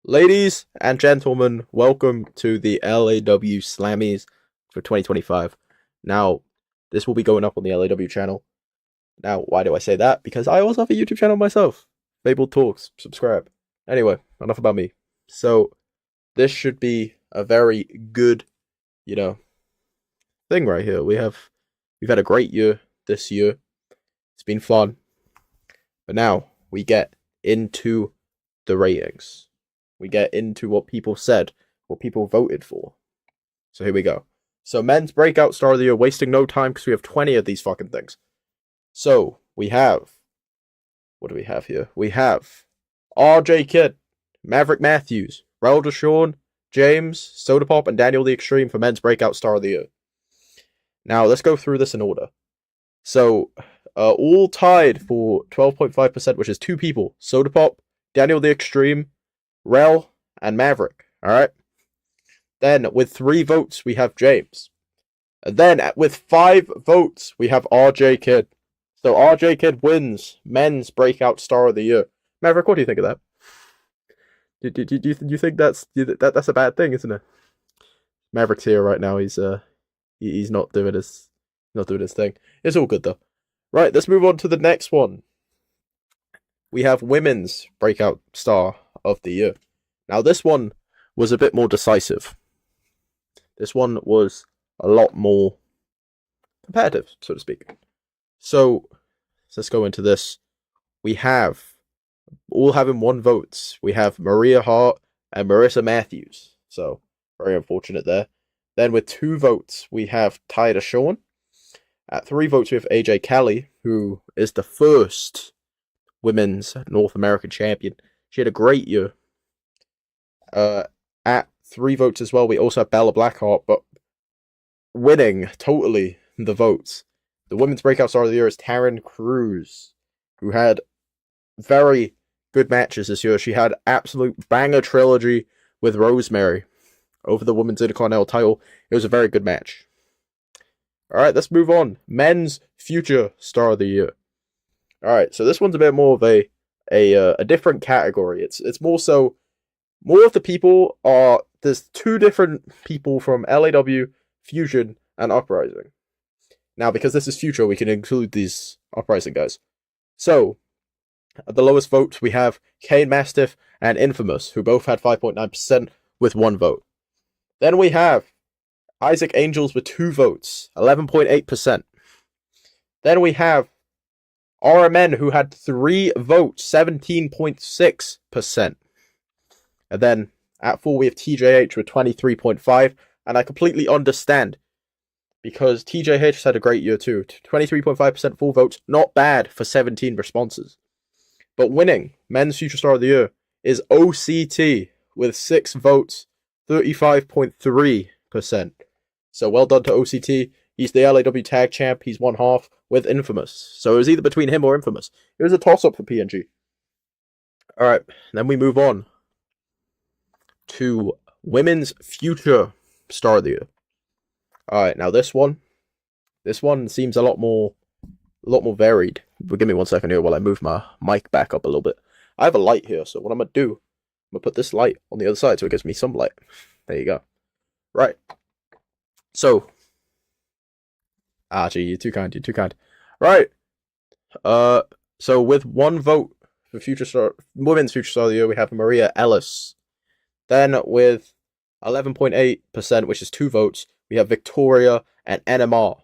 Ladies and gentlemen, welcome to the LAW Slammies for 2025. Now, this will be going up on the LAW channel. Now, why do I say that? Because I also have a YouTube channel myself. Fable Talks, subscribe. Anyway, enough about me. So, this should be a very good, thing right here. We've had a great year this year. It's been fun. But now, we get into the ratings. We get into what people said, what people voted for. So here we go. So men's breakout star of the year, wasting no time because we have 20 of these fucking things. So we have, what do we have here? We have RJ Kidd, Maverick Matthews, Raul Deshawn, James, Soda Pop, and Daniel the Extreme for men's breakout star of the year. Now let's go through this in order. So all tied for 12.5%, which is two people: Soda Pop, Daniel the Extreme, Rel, and Maverick. Alright? Then, with 3 votes, we have James. And then, with 5 votes, we have RJ Kidd. So, RJ Kidd wins Men's Breakout Star of the Year. Maverick, what do you think of that? Do you think that's a bad thing, isn't it? Maverick's here right now. He's not doing his thing. It's all good, though. Right, let's move on to the next one. We have Women's Breakout Star of the year. Now this one was a bit more decisive. This one was a lot more competitive, so to speak. So let's go into this. We have all having 1 vote. We have Maria Hart and Marissa Matthews. So very unfortunate there. Then with 2 votes, we have Tyler Sean. At 3 votes, we have AJ Kelly, who is the first women's North American champion. She had a great year. At 3 votes as well, we also have Bella Blackheart, but winning totally the votes. The women's breakout star of the year is Taryn Cruz, who had very good matches this year. She had absolute banger trilogy with Rosemary over the women's Intercontinental title. It was a very good match. Alright, let's move on. Men's future star of the year. Alright, so this one's a bit more of a different category. It's more of the people are, there's 2 different people from LAW, Fusion, and Uprising. Now, because this is Future, we can include these Uprising guys. So, at the lowest votes, we have Kane Mastiff and Infamous, who both had 5.9% with 1 vote. Then we have Isaac Angels with 2 votes, 11.8%. Then we have RMN, who had 3 votes, 17.6%. And then at 4, we have TJH with 23.5%. And I completely understand, because TJH has had a great year too. 23.5% full votes, not bad for 17 responses. But winning Men's Future Star of the Year is OCT with 6 votes, 35.3%. So well done to OCT. He's the LAW Tag Champ. He's 1/2 with Infamous. So it was either between him or Infamous. It was a toss-up for PNG. Alright, then we move on to Women's Future Star of the Year. Alright, now this one seems a lot more varied. But give me 1 second here while I move my mic back up a little bit. I have a light here, so what I'm going to do, I'm going to put this light on the other side so it gives me some light. There you go. Right. So, gee, you're too kind. Right. So with 1 vote for Women's Future Star of the Year, we have Maria Ellis. Then with 11.8%, which is 2 votes, we have Victoria and NMR.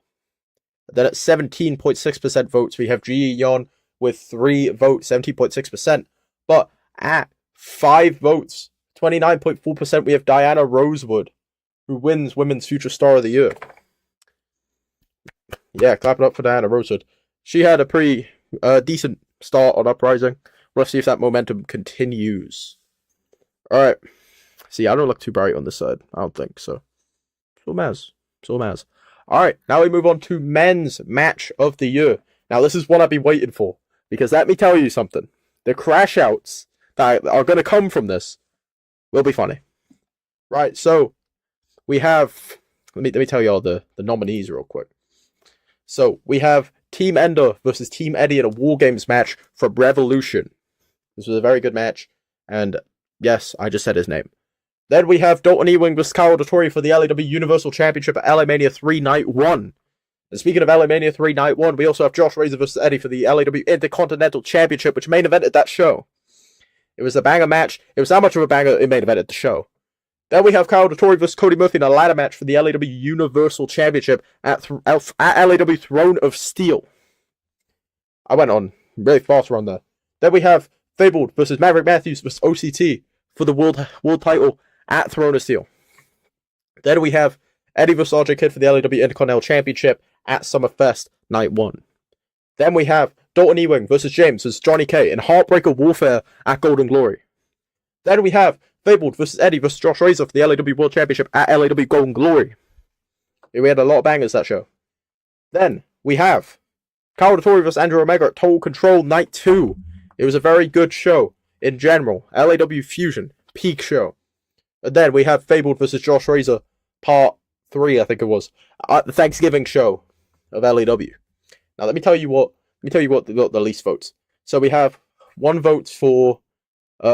Then at 17.6% votes, we have Ji Yeon with 3 votes, 17.6%. But at 5 votes, 29.4%, we have Diana Rosewood, who wins Women's Future Star of the Year. Yeah, clap it up for Diana Rosewood. She had a pretty decent start on Uprising. We'll see if that momentum continues. Alright. See, I don't look too bright on this side. I don't think so. So Maz. Alright, now we move on to Men's Match of the Year. Now, this is what I've been waiting for. Because let me tell you something. The crash outs that are going to come from this will be funny. Right, so we have... Let me tell you all the nominees real quick. So, we have Team Ender versus Team Eddie in a War Games match from Revolution. This was a very good match, and Yes, I just said his name. Then we have Dalton Ewing vs. Kyle Dottori for the LAW Universal Championship at LA Mania 3 Night 1. And speaking of LA Mania 3 Night 1, we also have Josh Razor vs. Eddie for the LAW Intercontinental Championship, which main evented that show. It was a banger match. It was that much of a banger it main evented the show. Then we have Kyle Dottori vs. Cody Murphy in a ladder match for the LAW Universal Championship at LAW Throne of Steel. I went on really fast around there. Then we have Fabled vs. Maverick Matthews vs. OCT for the world title at Throne of Steel. Then we have Eddie vs. RJ Kidd for the LAW Intercontinental Championship at Summerfest Night 1. Then we have Dalton Ewing vs. James vs. Johnny K in Heartbreaker Warfare at Golden Glory. Then we have Fabled vs. Eddie vs. Josh Razor for the LAW World Championship at LAW Golden Glory. We had a lot of bangers that show. Then we have Kyle Dottori vs. Andrew Omega at Total Control Night 2. It was a very good show in general. LAW Fusion, peak show. And then we have Fabled vs. Josh Razor Part 3, I think it was, at the Thanksgiving show of LAW. Now let me tell you what got the least votes. So we have 1 vote for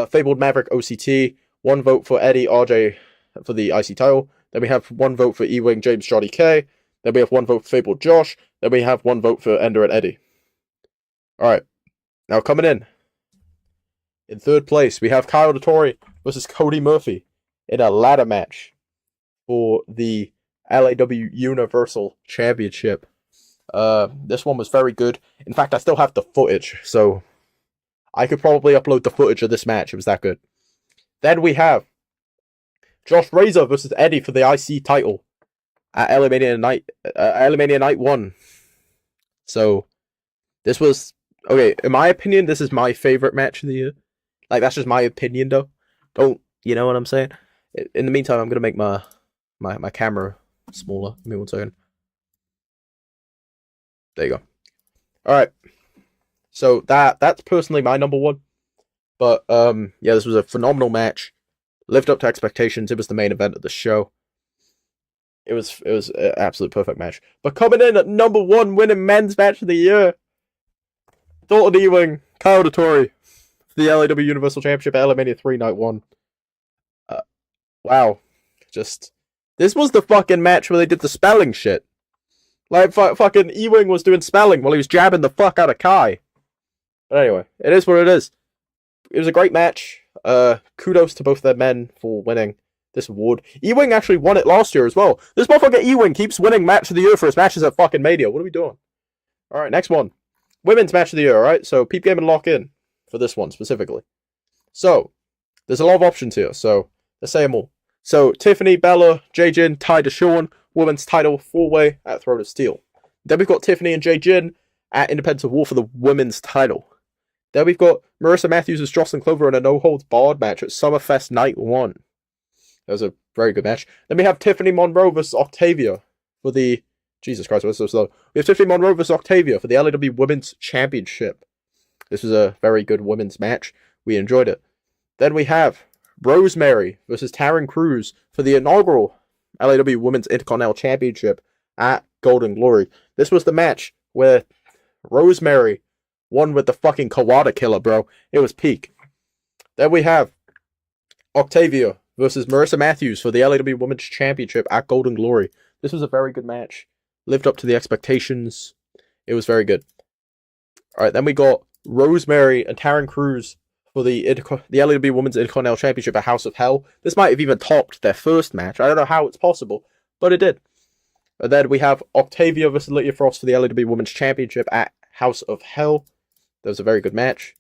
Fabled Maverick OCT, 1 vote for Eddie RJ for the IC title. Then we have 1 vote for Ewing James Johnny K. Then we have 1 vote for Fabled Josh. Then we have 1 vote for Ender and Eddie. Alright. Now coming in 3rd place, we have Kyle Dottori versus Cody Murphy in a ladder match for the LAW Universal Championship. This one was very good. In fact, I still have the footage, so I could probably upload the footage of this match. It was that good. Then we have Josh Razor versus Eddie for the IC title at LA Mania Night 1. So, this was, okay, in my opinion, this is my favorite match of the year. Like, that's just my opinion, though. Don't, you know what I'm saying? In the meantime, I'm going to make my camera smaller. Give me 1 second. There you go. Alright. So, that's personally my number 1. But, yeah, this was a phenomenal match. Lived up to expectations. It was the main event of the show. It was an absolute perfect match. But coming in at number 1 winning men's match of the year, Dalton Ewing, Kyle Dottori, for the LAW Universal Championship at LA Mania 3 Night 1. Wow. Just, this was the fucking match where they did the spelling shit. Like, fucking Ewing was doing spelling while he was jabbing the fuck out of Kai. But anyway, it is what it is. It was a great match. Kudos to both their men for winning this award. Ewing actually won it last year as well. This motherfucker Ewing keeps winning match of the year for his matches at fucking Mania. What are we doing? Alright, next one. Women's match of the year, alright? So, peep game and lock in for this one specifically. So, there's a lot of options here, so let's say them all. So, Tiffany, Bella, Jay Jin, Ty Deshawn, women's title 4-way at Throne of Steel. Then we've got Tiffany and Jay Jin at Independence of War for the women's title. Then we've got Marissa Matthews with Jocelyn Clover in a no-holds-barred match at Summerfest Night 1. That was a very good match. Then we have Tiffany Monroe versus Octavia for the... Jesus Christ, what's so slow? We have Tiffany Monroe versus Octavia for the LAW Women's Championship. This was a very good women's match. We enjoyed it. Then we have Rosemary versus Taryn Cruz for the inaugural LAW Women's Intercontinental Championship at Golden Glory. This was the match where Rosemary won with the fucking Kawada killer, bro. It was peak. Then we have Octavia versus Marissa Matthews for the LAW Women's Championship at Golden Glory. This was a very good match. Lived up to the expectations. It was very good. Alright, then we got Rosemary and Taryn Cruz for the LAW Women's Intercontinental Championship at House of Hell. This might have even topped their first match. I don't know how it's possible, but it did. And then we have Octavia versus Lydia Frost for the LAW Women's Championship at House of Hell. That was a very good match.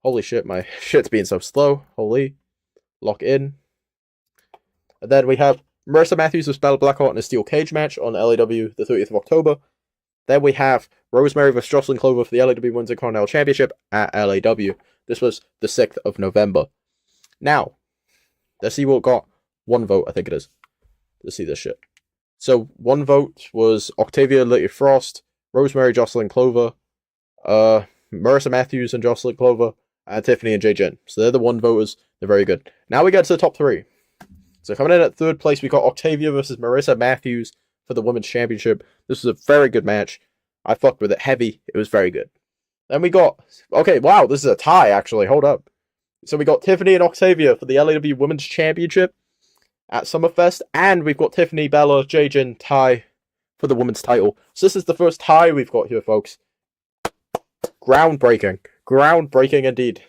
Holy shit, my shit's being so slow. Holy. Lock in. And then we have Marissa Matthews versus Bella Blackheart in a steel cage match on LAW the 30th of October. Then we have Rosemary versus Jocelyn Clover for the LAW Women's Intercontinental Championship at LAW. This was the 6th of November. Now, let's see what got 1 vote, I think it is. Let's see this shit. So, 1 vote was Octavia Lydia Frost, Rosemary Jocelyn Clover, Marissa Matthews and Jocelyn Clover, and Tiffany and Jay Jin. So they're the 1 voters. They're very good. Now we get to the top 3. So coming in at 3rd place, we got Octavia versus Marissa Matthews for the Women's Championship. This was a very good match. I fucked with it heavy. It was very good. Then we got... Okay, wow, this is a tie, actually. Hold up. So we got Tiffany and Octavia for the LAW Women's Championship at Summerfest, and we've got Tiffany, Bella, Jajin, Ty for the women's title. So this is the first tie we've got here, folks. Groundbreaking. Groundbreaking indeed.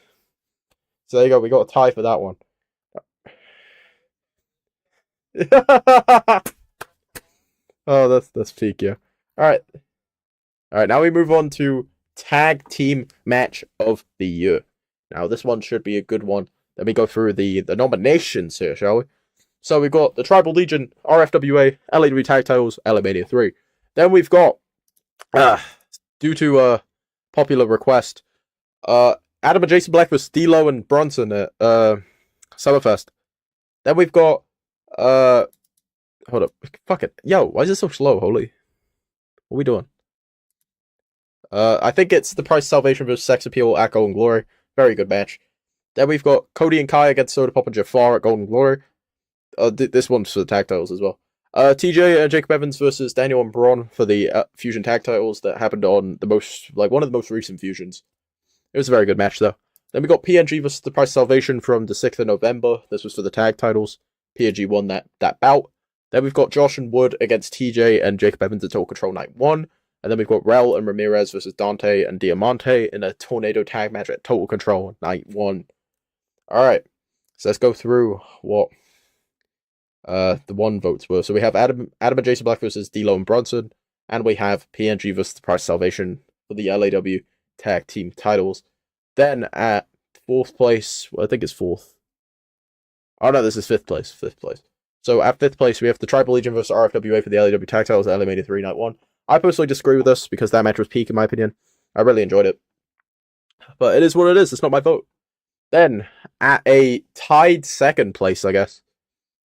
So there you go, we got a tie for that one. Oh, that's peak, yeah. Alright. Alright, now we move on to Tag Team Match of the Year. Now, this one should be a good one. Let me go through the nominations here, shall we? So we've got the Tribal Legion, RFWA, LAW Tag Titles, LA Mania 3. Then we've got, due to popular request, Adam and Jason Black vs. D'Lo and Bronson at Summerfest. Then we've got, hold up, fuck it. Yo, why is it so slow, holy? What are we doing? I think it's the Price Salvation versus Sex Appeal at Golden Glory. Very good match. Then we've got Cody and Kai against Soda Pop and Jafar at Golden Glory. This one's for the tag titles as well. TJ and Jacob Evans versus Daniel and Braun for the Fusion tag titles that happened on one of the most recent fusions. It was a very good match though. Then we got PNG versus the Price Salvation from the 6th of November. This was for the tag titles. PNG won that bout. Then we've got Josh and Wood against TJ and Jacob Evans at Total Control Night 1. And then we've got Rel and Ramirez versus Dante and Diamante in a Tornado tag match at Total Control Night 1. Alright, so let's go through what the one votes were. So we have Adam and Jason Black versus D'Lo and Bronson. And we have PNG versus the Price Salvation for the LAW tag team titles. Then at 4th place, well, I think it's 4th. Oh no, this is 5th place. 5th place. So at 5th place, we have the Tribal Legion versus RFWA for the LAW tag titles at LA Mania 3 Night 1. I personally disagree with this because that match was peak in my opinion. I really enjoyed it. But it is what it is. It's not my vote. Then, at a tied 2nd place, I guess.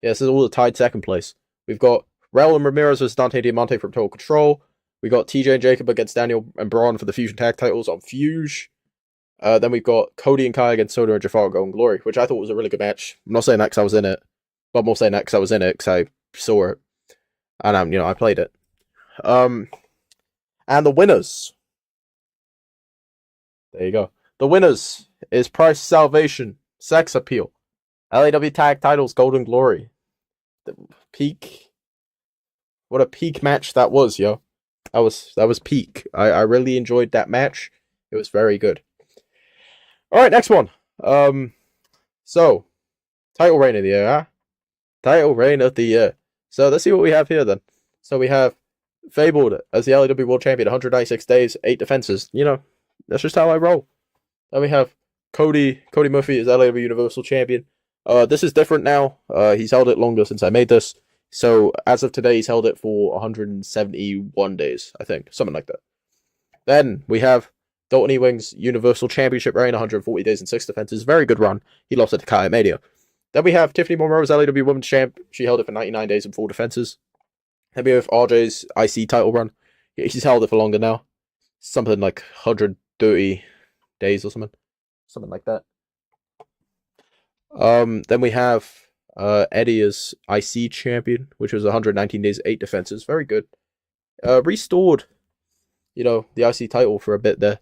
Yeah, this is all the tied 2nd place. We've got Rel and Ramirez versus Dante Diamante from Total Control. We got TJ and Jacob against Daniel and Braun for the Fusion tag titles on Fuge. Then we've got Cody and Kai against Soda and Jafar at Golden Glory, which I thought was a really good match. I'm not saying that because I was in it. But I'm more saying that because I was in it because I saw it. And, I played it. And the winners. There you go. The winners is Price Salvation, Sex Appeal, LAW Tag Titles, Golden Glory. The peak. What a peak match that was, yo. That was peak. I really enjoyed that match. It was very good. Alright, next one. So, title reign of the year, huh? Title reign of the year. So let's see what we have here then. So we have Fabled as the LAW World Champion, 196 days, 8 defenses. That's just how I roll. Then we have Cody Murphy as LAW Universal Champion. This is different now. He's held it longer since I made this. So as of today, he's held it for 171 days, I think. Something like that. Then we have Dalton Ewing's Universal Championship reign, 140 days and 6 defenses. Very good run. He lost it to Kai at Mania. Then we have Tiffany Monroe's LAW Women's Champ. She held it for 99 days and 4 defenses. Then we have RJ's IC title run. She's held it for longer now. Something like 130 days or something. Something like that. Then we have Eddie as IC champion, which was 119 days, 8 defenses. Very good. Restored, the IC title for a bit there.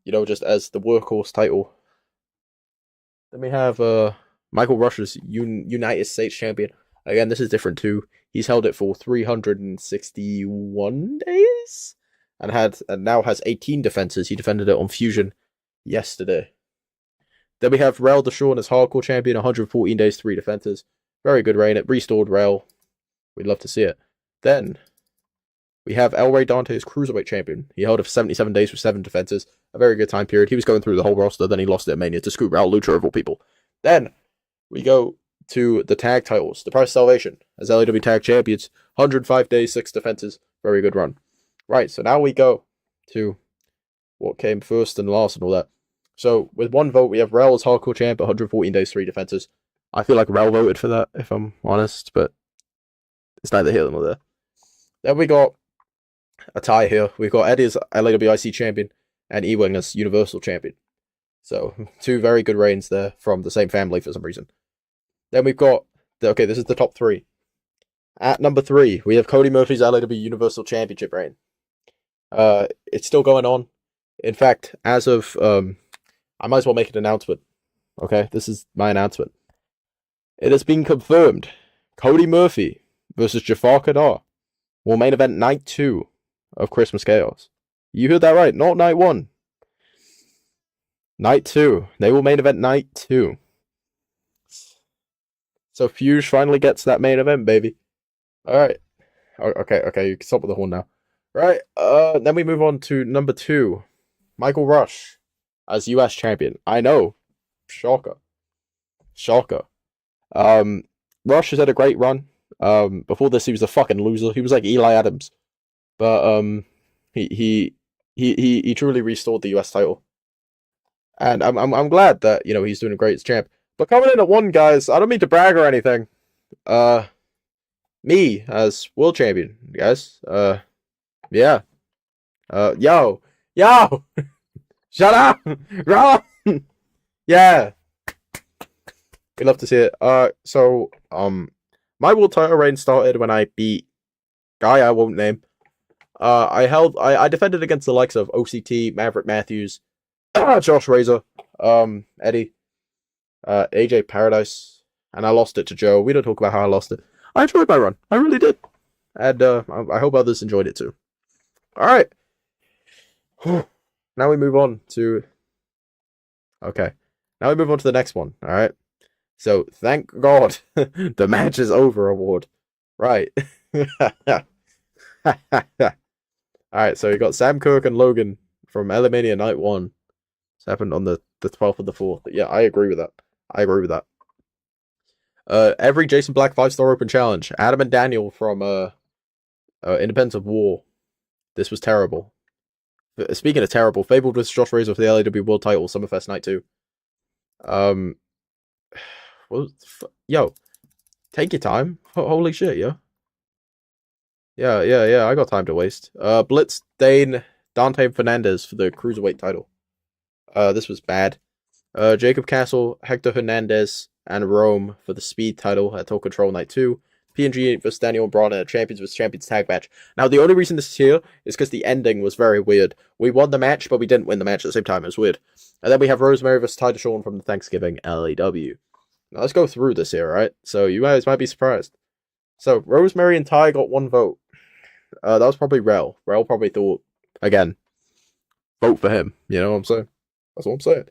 Just as the workhorse title. Then we have Michael Rush's United States champion. Again, this is different too. He's held it for 361 days and now has 18 defenses. He defended it on Fusion yesterday. Then we have Rel Deshawn as Hardcore Champion, 114 days, 3 defenses. Very good reign. It restored Rel. We'd love to see it. Then we have El Rey Dante as Cruiserweight Champion. He held it for 77 days with 7 defenses. A very good time period. He was going through the whole roster. Then he lost it at Mania to Scoot Raul Lucha of all people. Then we go to the tag titles. The Price Salvation as LAW Tag Champions. 105 days, 6 defenses. Very good run. Right, so now we go to what came first and last and all that. So, with one vote, we have Rel as Hardcore Champ, 114 days, 3 defenses. I feel like Rel voted for that, if I'm honest, but it's neither here nor there. Then we got a tie here. We've got Eddie as LAWIC Champion and Ewing as Universal Champion. So, 2 very good reigns there from the same family for some reason. Then we've got, this is the top 3. At number 3, we have Cody Murphy's LAW Universal Championship reign. It's still going on. In fact, as of, I might as well make an announcement. Okay, this is my announcement. It has been confirmed. Cody Murphy versus Jafar Kadar will main event night 2 of Christmas Chaos. You heard that right, not night 1. Night 2. They will main event night 2. So Fuge finally gets that main event, baby. Alright. Okay, you can stop with the horn now. Right, then we move on to number 2. Michael Rush as US champion. I know. Shocker. Rush has had a great run. Before this he was a fucking loser. He was like Eli Adams. But he truly restored the US title. And I'm glad that, he's doing great as champ. But coming in at 1, guys, I don't mean to brag or anything. Me as world champion, guys. Yeah. Yo, shut up, Ron. Yeah, we love to see it. So my world title reign started when I beat guy I won't name. I defended against the likes of OCT, Maverick Matthews, Josh Razor, Eddie, AJ Paradise, and I lost it to Joe. We don't talk about how I lost it. I enjoyed my run. I really did. And I hope others enjoyed it too. Alright. Now we move on to... Okay. Now we move on to the next one. Alright. So, thank God the match is over award. Right. Alright, so you got Sam Kirk and Logan from Alimania Night 1. This happened on the 12th of the 4th. Yeah, I agree with that. Every Jason Black 5-star open challenge. Adam and Daniel from Independence of War. This was terrible. Speaking of terrible, Fabled vs Josh Razor for the LAW World Title, Summerfest Night 2. Yo, take your time. Holy shit, yo. Yeah, I got time to waste. Blitz, Dane, Dante Fernandez for the Cruiserweight title. This was bad. Jacob Castle, Hector Hernandez, and Rome for the Speed title at Total Control Night 2. PNG vs Daniel and Braun in a Champions vs Champions tag match. Now, the only reason this is here is because the ending was very weird. We won the match, but we didn't win the match at the same time. It was weird. And then we have Rosemary vs Ty Deshawn from the Thanksgiving LAW. Now, let's go through this here, right? So, you guys might be surprised. So, Rosemary and Ty got 1 vote. That was probably Rel. Rel probably thought, again, vote for him. You know what I'm saying? That's what I'm saying.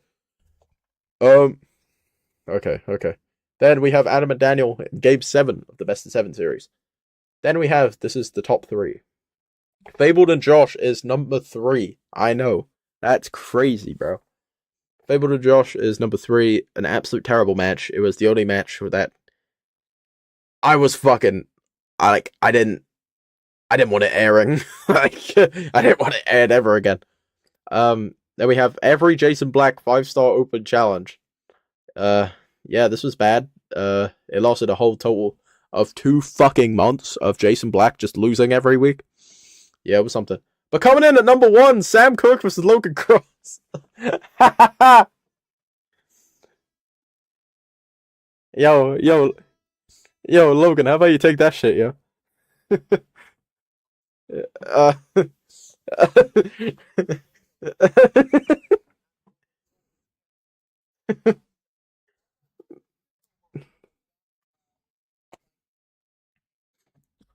Okay. Then we have Adam and Daniel in Game 7 of the Best of 7 series. Then we have, this is the top 3. Fabled and Josh is number 3. I know. That's crazy, bro. Fabled and Josh is number 3. An absolute terrible match. It was the only match that I was fucking... I didn't want it airing. I didn't want it aired ever again. Then we have every Jason Black 5-star open challenge. Yeah, this was bad. It lasted a whole total of 2 fucking months of Jason Black just losing every week. Yeah, it was something. But coming in at number 1, Sam Kirk versus Logan Cross. Yo, Logan, how about you take that shit, yo?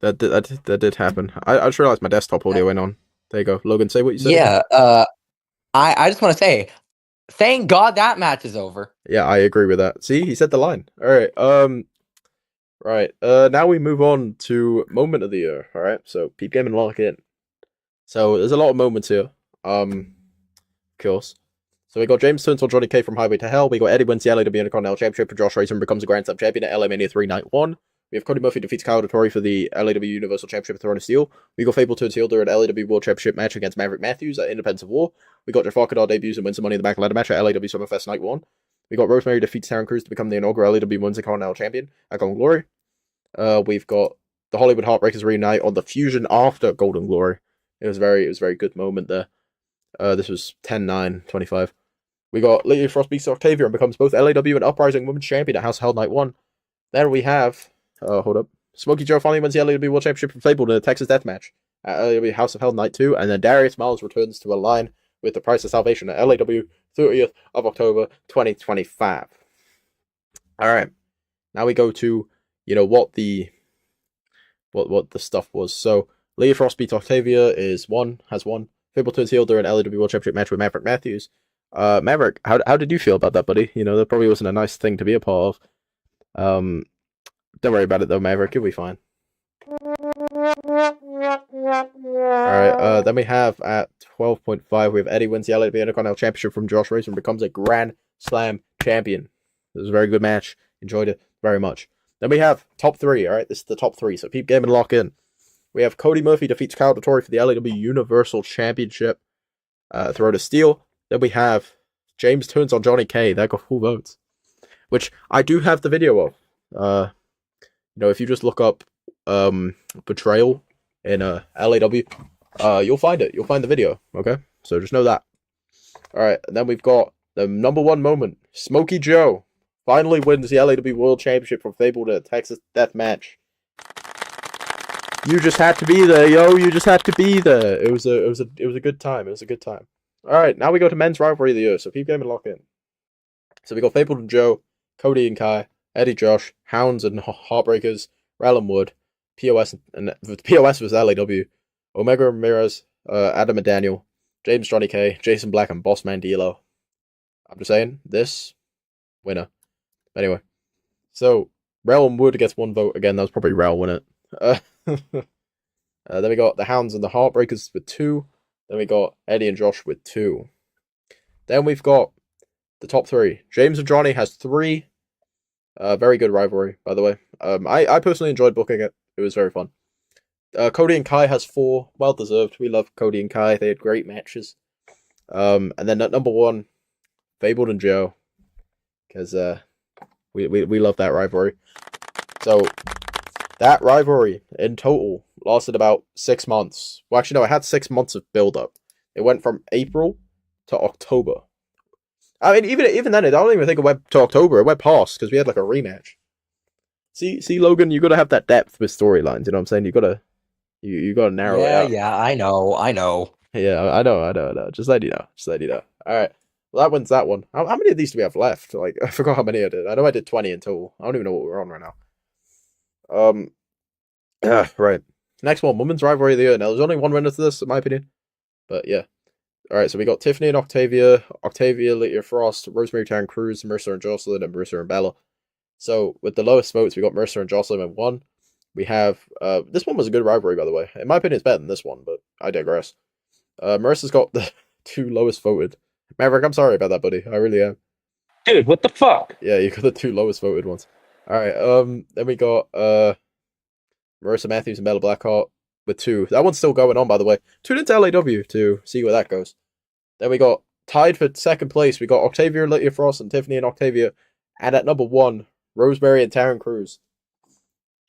That did happen. I just realized my desktop audio went on. There you go. Logan, say what you said. Yeah, I just want to say, thank God that match is over. Yeah, I agree with that. See, he said the line. Alright, right. Now we move on to Moment of the Year. Alright, so Peep Game and lock in. So there's a lot of moments here. Of course. So we got James turns on Johnny K from Highway to Hell. We got Eddie wins the LAW Intercontinental Championship for Josh Razor and becomes a Grand Slam champion at LA Mania 3 Night 1. We have Cody Murphy defeats Kyle Dottori for the LAW Universal Championship at Throne of Steel. We got Fable turns heel during an LAW World Championship match against Maverick Matthews at Independence of War. We got Jafar Kadar debuts and wins the Money in the Bank ladder match at LAW Summerfest Night 1. We got Rosemary defeats Taryn Cruz to become the inaugural LAW Women's Intercontinental Champion at Golden Glory. We've got the Hollywood Heartbreakers reunite on the Fusion after Golden Glory. It was a very good moment there. This was 10-9-25. We got Lady Frost beats Octavia and becomes both LAW and Uprising Women's Champion at House of Hell Night 1. Then we have, hold up, Smokey Joe finally wins the LAW World Championship from Fabled in a Texas Death Match at LAW House of Hell Night 2, and then Darius Miles returns to align with the Price of Salvation at LAW 30th of October, 2025. All right, now we go to what the stuff was. So Leah Frost beats Octavia has won. Fable turns heel during an LAW World Championship match with Maverick Matthews. Maverick, how did you feel about that, buddy? That probably wasn't a nice thing to be a part of. Don't worry about it though, Maverick. You'll be fine. Alright, then we have at 12.5, we have Eddie wins the LAW Intercontinental Championship from Josh Racer and becomes a Grand Slam champion. It was a very good match. Enjoyed it very much. Then we have top 3, alright? This is the top 3, so keep game and lock in. We have Cody Murphy defeats Kyle Dottori for the LAW Universal Championship. Throw to Steel. Then we have James turns on Johnny K. That got full votes. Which I do have the video of. If you just look up Betrayal in LAW, you'll find it. You'll find the video, okay? So just know that. Alright, and then we've got the number 1 moment. Smokey Joe finally wins the LAW World Championship from Fable to Texas Death Match. You just had to be there, yo. You just had to be there. It was a good time. It was a good time. Alright, now we go to men's rivalry of the year, so keep game and lock in. So we got Fable and Joe, Cody and Kai, Eddie Josh, Hounds and Heartbreakers, Rel and Wood, POS and POS was LAW, Omega Ramirez, Adam and Daniel, James Johnny K, Jason Black, and Boss Man D'Lo. I'm just saying, this winner. Anyway, so Rel and Wood gets 1 vote again. That was probably Rel, wasn't it? Then we got the Hounds and the Heartbreakers with 2. Then we got Eddie and Josh with 2. Then we've got the top 3. James and Johnny has 3. Very good rivalry, by the way. I personally enjoyed booking it. It was very fun. Cody and Kai has 4. Well deserved. We love Cody and Kai. They had great matches. And then at number 1, Fabled and Joe. Because we love that rivalry. So that rivalry in total lasted about 6 months. Well, actually, no, it had 6 months of build-up. It went from April to October. I mean, even then, I don't even think it went to October. It went past because we had like a rematch. See, Logan, you gotta have that depth with storylines. You know what I'm saying? You gotta narrow it out. Yeah, I know. Yeah, I know. Just let you know. All right. Well, that one's that one. How many of these do we have left? Like, I forgot how many I did. I know I did 20 in total. I don't even know what we're on right now. Right. Next one, women's rivalry of the year. Now, there's only 1 winner to this, in my opinion. But yeah. All right, so we got Tiffany and Octavia, Lydia Frost, Rosemary Taryn Cruz, Mercer and Jocelyn, and Mercer and Bella. So with the lowest votes, we got Mercer and Jocelyn in 1. We have this one was a good rivalry, by the way. In my opinion, it's better than this one, but I digress. Mercer's got the 2 lowest voted. Maverick, I'm sorry about that, buddy. I really am. Dude, what the fuck? Yeah, you got the 2 lowest voted ones. All right. Then we got Marissa Matthews and Bella Blackheart with 2. That one's still going on, by the way. Tune into LAW to see where that goes. Then we got tied for 2nd place. We got Octavia and Lydia Frost and Tiffany and Octavia. And at number 1, Rosemary and Taryn Cruz.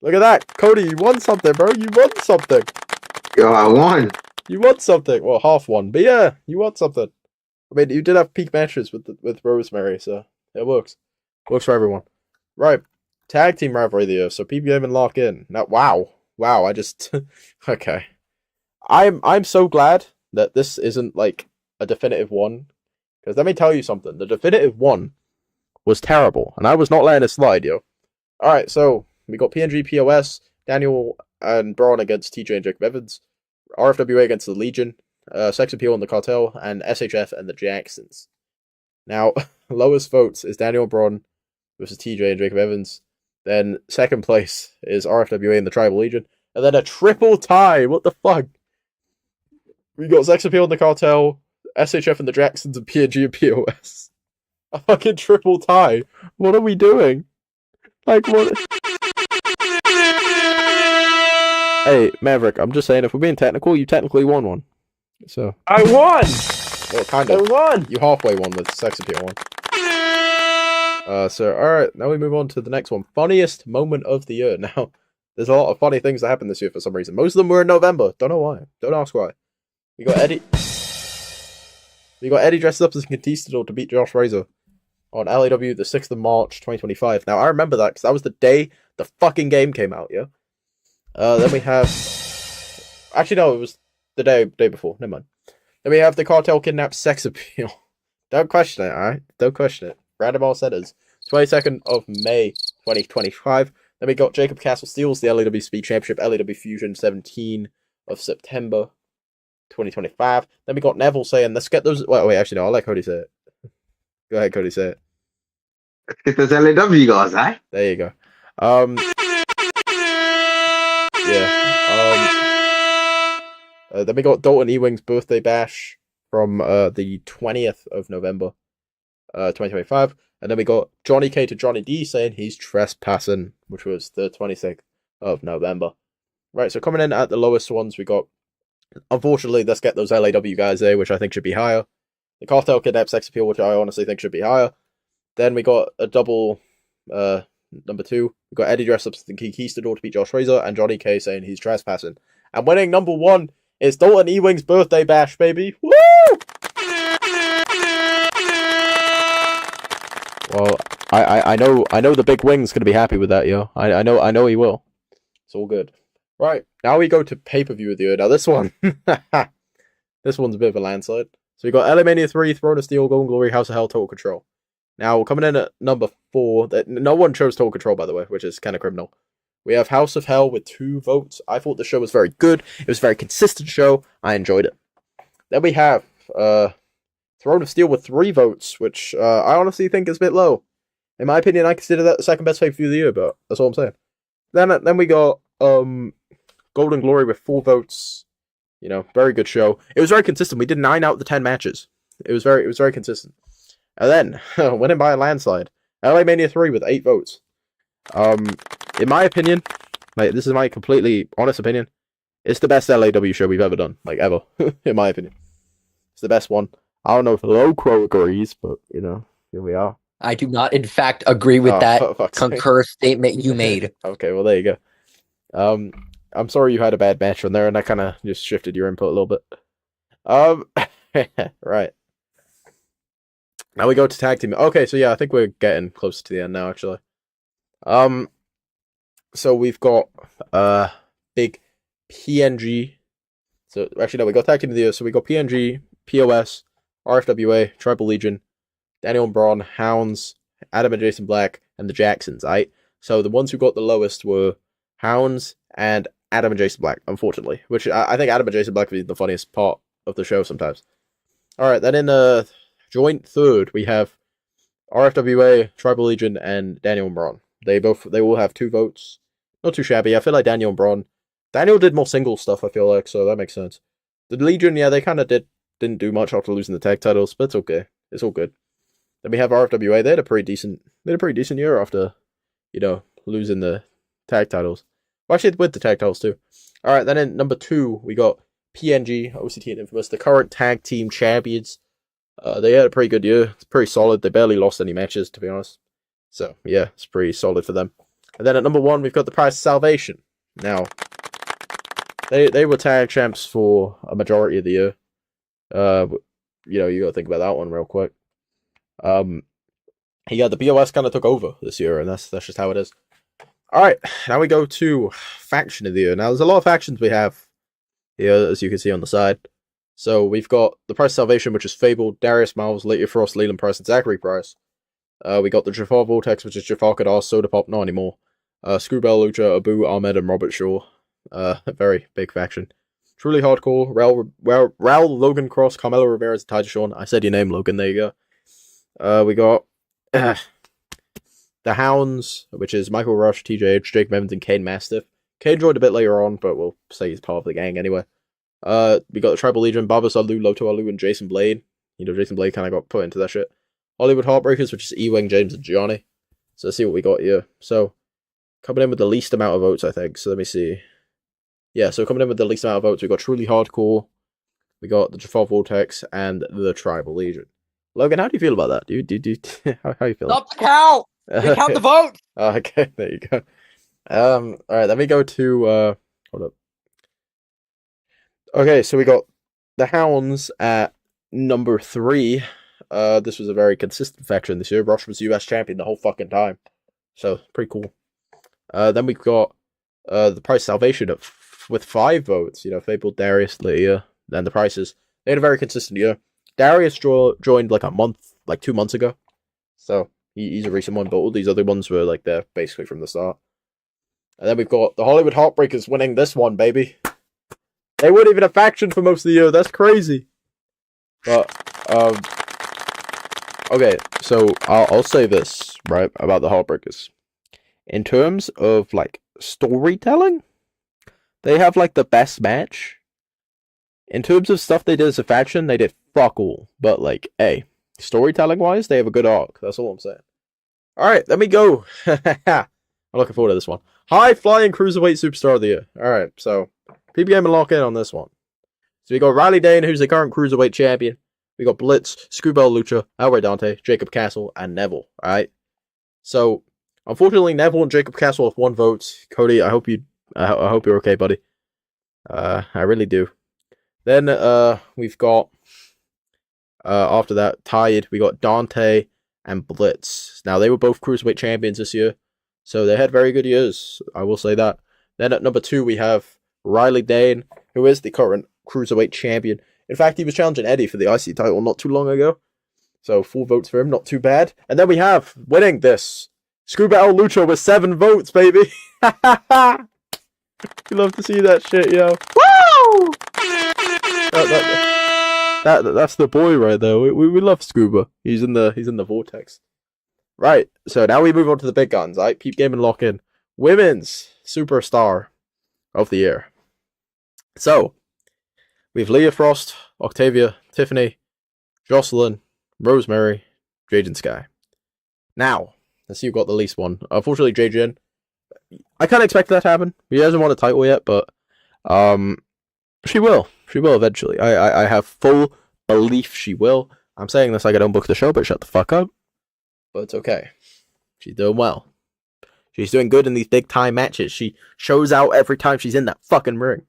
Look at that. Cody, you won something, bro. You won something. Yo, I won. You won something. Well, half won. But yeah, you won something. I mean, you did have peak matches with Rosemary, so it works. Works for everyone. Right. Tag team rivalry of the year. So people game and lock in. Now, wow, I just okay. I'm so glad that this isn't like a definitive one, because let me tell you something. The definitive one was terrible, and I was not letting it slide, yo. All right, so we got PNG POS, Daniel and Braun against TJ and Jacob Evans, RFWA against the Legion, Sex Appeal and the Cartel, and SHF and the Jacksons. Now, lowest votes is Daniel Braun versus TJ and Jacob Evans. Then 2nd place is RFWA and the Tribal Legion. And then a triple tie. What the fuck? We got Sex Appeal and the Cartel, SHF and the Jacksons, and PNG and POS. A fucking triple tie. What are we doing? Like, what? Hey, Maverick, I'm just saying, if we're being technical, you technically won one. So. I won! Well, kind of. I won! You halfway won with Sex Appeal one. So, alright, now we move on to the next one. Funniest moment of the year. Now, there's a lot of funny things that happened this year for some reason. Most of them were in November. Don't know why. Don't ask why. We got Eddie dressed up as a Conquistador to beat Josh Razor on LAW the 6th of March, 2025. Now, I remember that because that was the day the fucking game came out, yeah? Then we have... Actually, no, it was the day before. Never mind. Then we have the Cartel kidnap Sex Appeal Don't question it, alright? Don't question it. Random all centers. 22nd of May, 2025. Then we got Jacob Castle steals the LAW Speed Championship, LAW Fusion, 17 of September, 2025. Then we got Neville saying, let's get those. Wait, actually, no, I'll let Cody say it. Go ahead, Cody, say it. It's those LAW guys, eh? There you go. Yeah. Then we got Dalton Ewing's birthday bash from the 20th of November, 2025. And then we got Johnny K to Johnny D saying he's trespassing, which was the 26th of November. Right, so coming in at the lowest ones, we got, unfortunately, let's get those LAW guys there, which I think should be higher. The Cartel Kidnap Sex Appeal, which I honestly think should be higher. Then we got a double, number 2. We got Eddie dressed up as the Conquistador to beat Josh Fraser, and Johnny K saying he's trespassing. And winning number 1 is Dalton Ewing's birthday bash, baby. Woo! Well, I know the big wing's gonna be happy with that, yo. I know he will. It's all good. Right, now we go to pay-per-view of the year. Now this one, this one's a bit of a landslide. So we got LA Mania 3, Throne of Steel, Golden Glory, House of Hell, Total Control. Now coming in at number 4, that no one chose Total Control, by the way, which is kind of criminal. We have House of Hell with 2 votes. I thought the show was very good. It was a very consistent show. I enjoyed it. Then we have Throne of Steel with 3 votes, which I honestly think is a bit low. In my opinion, I consider that the second best pay-per-view of the year, but that's all I'm saying. Then we got Golden Glory with 4 votes. You know, very good show. It was very consistent. We did 9 out of the 10 matches. It was very consistent. And then winning by a landslide, LA Mania 3 with 8 votes. In my opinion, like this is my completely honest opinion, it's the best LAW show we've ever done, like ever. In my opinion, it's the best one. I don't know if Low Crow agrees, but you know, here we are. I do not, in fact, agree with that concur statement you made. Okay, well there you go. I'm sorry you had a bad match on there, and I kind of just shifted your input a little bit. Right. Now we go to tag team. Okay, so yeah, I think we're getting close to the end now, actually. So we've got big PNG. So actually, no, we got tag team of the year. So we got PNG, POS, RFWA, Tribal Legion, Daniel and Braun, Hounds, Adam and Jason Black, and the Jacksons. Right. So the ones who got the lowest were Hounds and Adam and Jason Black, unfortunately. Which I think Adam and Jason Black is the funniest part of the show sometimes. All right, then in joint third we have RFWA, Tribal Legion, and Daniel and Braun. They all have 2 votes. Not too shabby. I feel like Daniel and Braun. Daniel did more single stuff, I feel like, so that makes sense. The Legion, yeah, they kind of didn't do much after losing the tag titles, but it's okay. It's all good. Then we have RFWA. They had a pretty decent year after, you know, losing the tag titles. Well, actually, with the tag titles too. All right, then in number 2 we got PNG, OCT, and Infamous, the current tag team champions. They had a pretty good year. It's pretty solid. They barely lost any matches, to be honest. So, yeah, it's pretty solid for them. And then at number 1, we've got the Price of Salvation. Now, they were tag champs for a majority of the year. You know, you gotta think about that one real quick. Yeah, the BOS kind of took over this year, and that's just how it is. Alright, now we go to Faction of the Year. Now, there's a lot of factions we have here, as you can see on the side. So, we've got the Price of Salvation, which is Fable, Darius Miles, Lady Frost, Leland Price, and Zachary Price. We got the Jafar Vortex, which is Jafar Kadar, Soda Pop, not anymore. Screwball Lucha, Abu, Ahmed, and Robert Shaw. A very big faction. Truly Hardcore, Raul, Logan Cross, Carmelo Ramirez, and Titus Shawn. I said your name, Logan, there you go. We got the Hounds, which is Michael Rush, TJH, Jake Evans, and Kane Mastiff. Kane joined a bit later on, but we'll say he's part of the gang anyway. We got the Tribal Legion, Baba Salu, Loto Alu, and Jason Blade. You know, Jason Blade kind of got put into that shit. Hollywood Heartbreakers, which is Ewing, James, and Johnny. So let's see what we got here. So, coming in with the least amount of votes, I think. So let me see. Yeah, so coming in with the least amount of votes, we got Truly Hardcore, we got the Jafar Vortex, and the Tribal Legion. Logan, how do you feel about that? How you feel? Stop the count! Count the vote! Okay, there you go. Alright, let me go to, hold up. Okay, so we got the Hounds at number 3. This was a very consistent faction this year. Rush was US champion the whole fucking time. So, pretty cool. Then we've got the Price Salvation with 5 votes. You know, Fable, Darius, Leah, and the Prices. They had a very consistent year. Darius joined like 2 months ago. So he's a recent one, but all these other ones were like they're basically from the start. And then we've got the Hollywood Heartbreakers winning this one, baby. They weren't even a faction for most of the year. That's crazy. But okay, so I'll say this right about the Heartbreakers. In terms of like storytelling, they have like the best match. In terms of stuff they did as a faction, they did fuck all. But like, hey, storytelling wise, they have a good arc. That's all I'm saying. All right, let me go. I'm looking forward to this one. High flying cruiserweight superstar of the year. All right, so people game and lock in on this one. So we got Riley Dane, who's the current cruiserweight champion. We got Blitz, Screwball Lucha, El Rey Dante, Jacob Castle, and Neville. All right. So unfortunately, Neville and Jacob Castle have 1 vote. Cody, I hope you're okay, buddy. I really do. Then we've got after that tied. We got Dante and Blitz. Now they were both cruiserweight champions this year, so they had very good years. I will say that. Then at number 2 we have Riley Dane, who is the current cruiserweight champion. In fact, he was challenging Eddie for the IC title not too long ago. So 4 votes for him, not too bad. And then we have winning this Screwball Lucha with 7 votes, baby. You love to see that shit, yo. Woo! That's the boy right there. We love Scuba. He's in the vortex. Right. So now we move on to the big guns. Right, peep game and lock in. Women's superstar of the year. So we have Leah Frost, Octavia, Tiffany, Jocelyn, Rosemary, Jade and Sky. Now, let's see who got the least one. Unfortunately, JJ. I can't expect that to happen. He hasn't won a title yet, but she will. She will eventually. I have full belief she will. I'm saying this like I don't book the show, but shut the fuck up. But it's okay. She's doing well. She's doing good in these big time matches. She shows out every time she's in that fucking ring.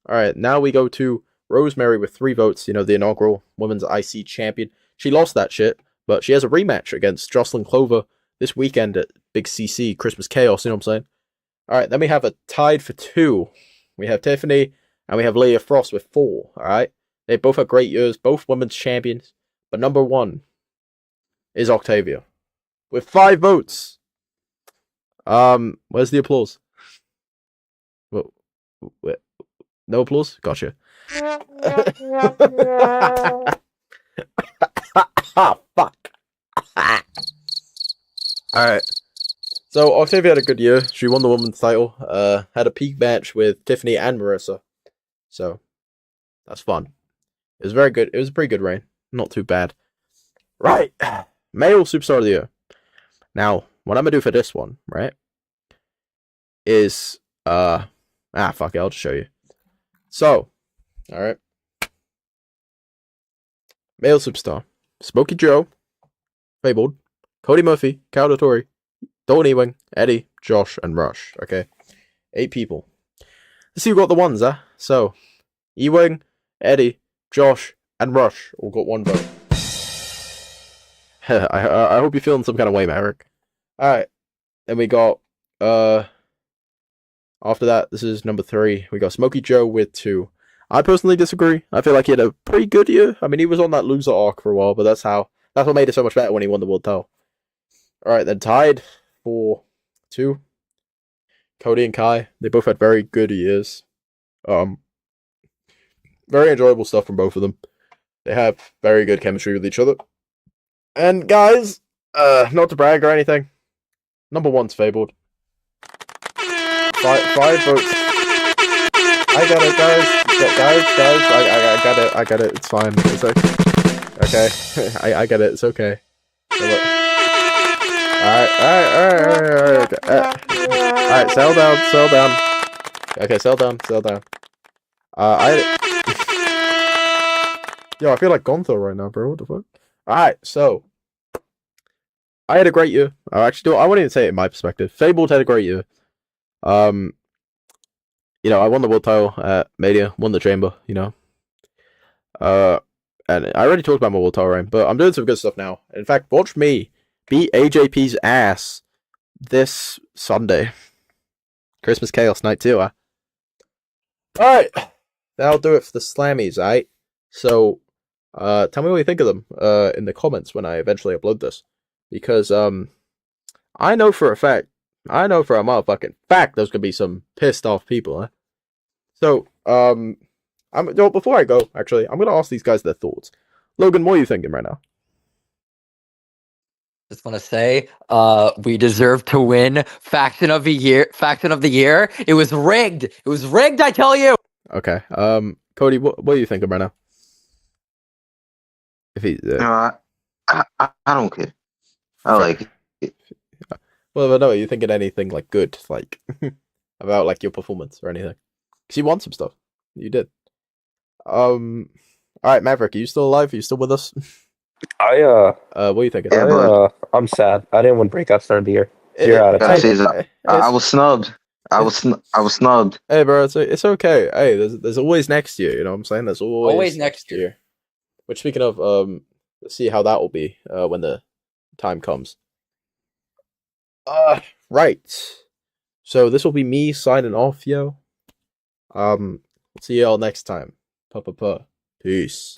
Alright, now we go to Rosemary with 3 votes, the inaugural Women's IC champion. She lost that shit, but she has a rematch against Jocelyn Clover this weekend at Big CC, Christmas Chaos, you know what I'm saying? Alright, then we have a tied for 2. We have Tiffany, and we have Leah Frost with 4, alright? They both have great years, both women's champions, but number 1 is Octavia, with 5 votes. Where's the applause? Wait, no applause? Gotcha. Ah, fuck. Alright. So, Octavia had a good year. She won the women's title. Had a peak match with Tiffany and Marissa. So, that's fun. It was very good. It was a pretty good reign. Not too bad. Right. Male Superstar of the Year. Now, what I'm going to do for this one, right, is, fuck it, I'll just show you. So, alright. Male Superstar. Smokey Joe, Fabled, Cody Murphy, Kyle Dottori, Dalton Ewing, Eddie, Josh, and Rush. Okay. 8 people. Let's see who got the ones, huh? So, Ewing, Eddie, Josh, and Rush all got 1 vote. I hope you're feeling some kind of way, Merrick. Alright. Then we got, after that, this is number 3. We got Smokey Joe with 2. I personally disagree. I feel like he had a pretty good year. I mean, he was on that loser arc for a while, but that's what made it so much better when he won the world title. Alright, then tied for 2. Cody and Kai. They both had very good years. Very enjoyable stuff from both of them. They have very good chemistry with each other. And guys, not to brag or anything, number 1's Fabled. 5 votes. I got it, guys. Guys, I got it. It's fine. It's okay. I get it. It's okay. Alright. Alright, settle down. Okay, settle down. Yo, I feel like Gunther right now, bro. What the fuck? Alright, so I had a great year. I wouldn't even say it in my perspective. Fabled had a great year. I won the world title at Mania, won the chamber, and I already talked about my world title reign, but I'm doing some good stuff now. In fact, watch me beat AJP's ass this Sunday. Christmas Chaos Night 2, huh? Alright, that'll do it for the Slammies, alright? So, Tell me what you think of them in the comments when I eventually upload this, because I know for a motherfucking fact there's gonna be some pissed off people. Huh? So before I go, actually, I'm gonna ask these guys their thoughts. Logan, what are you thinking right now? Just want to say, we deserve to win faction of the year. Faction of the year. It was rigged. It was rigged. I tell you. Okay. Cody, what are you thinking right now? If he, I don't care. I like it. well, I know you thinking anything like good, like about like your performance or anything? Because you won some stuff. You did. All right, Maverick, are you still alive? Are you still with us? What are you thinking? Yeah, but I'm sad. I didn't win breakout start of the year. You're out of yeah, time. see, I was snubbed. I was snubbed. Hey, bro, it's okay. Hey, there's always next year. You know what I'm saying? There's always next year. Which, speaking of, let's see how that will be when the time comes. Right. So this will be me signing off, yo. See y'all next time. Pa. Peace.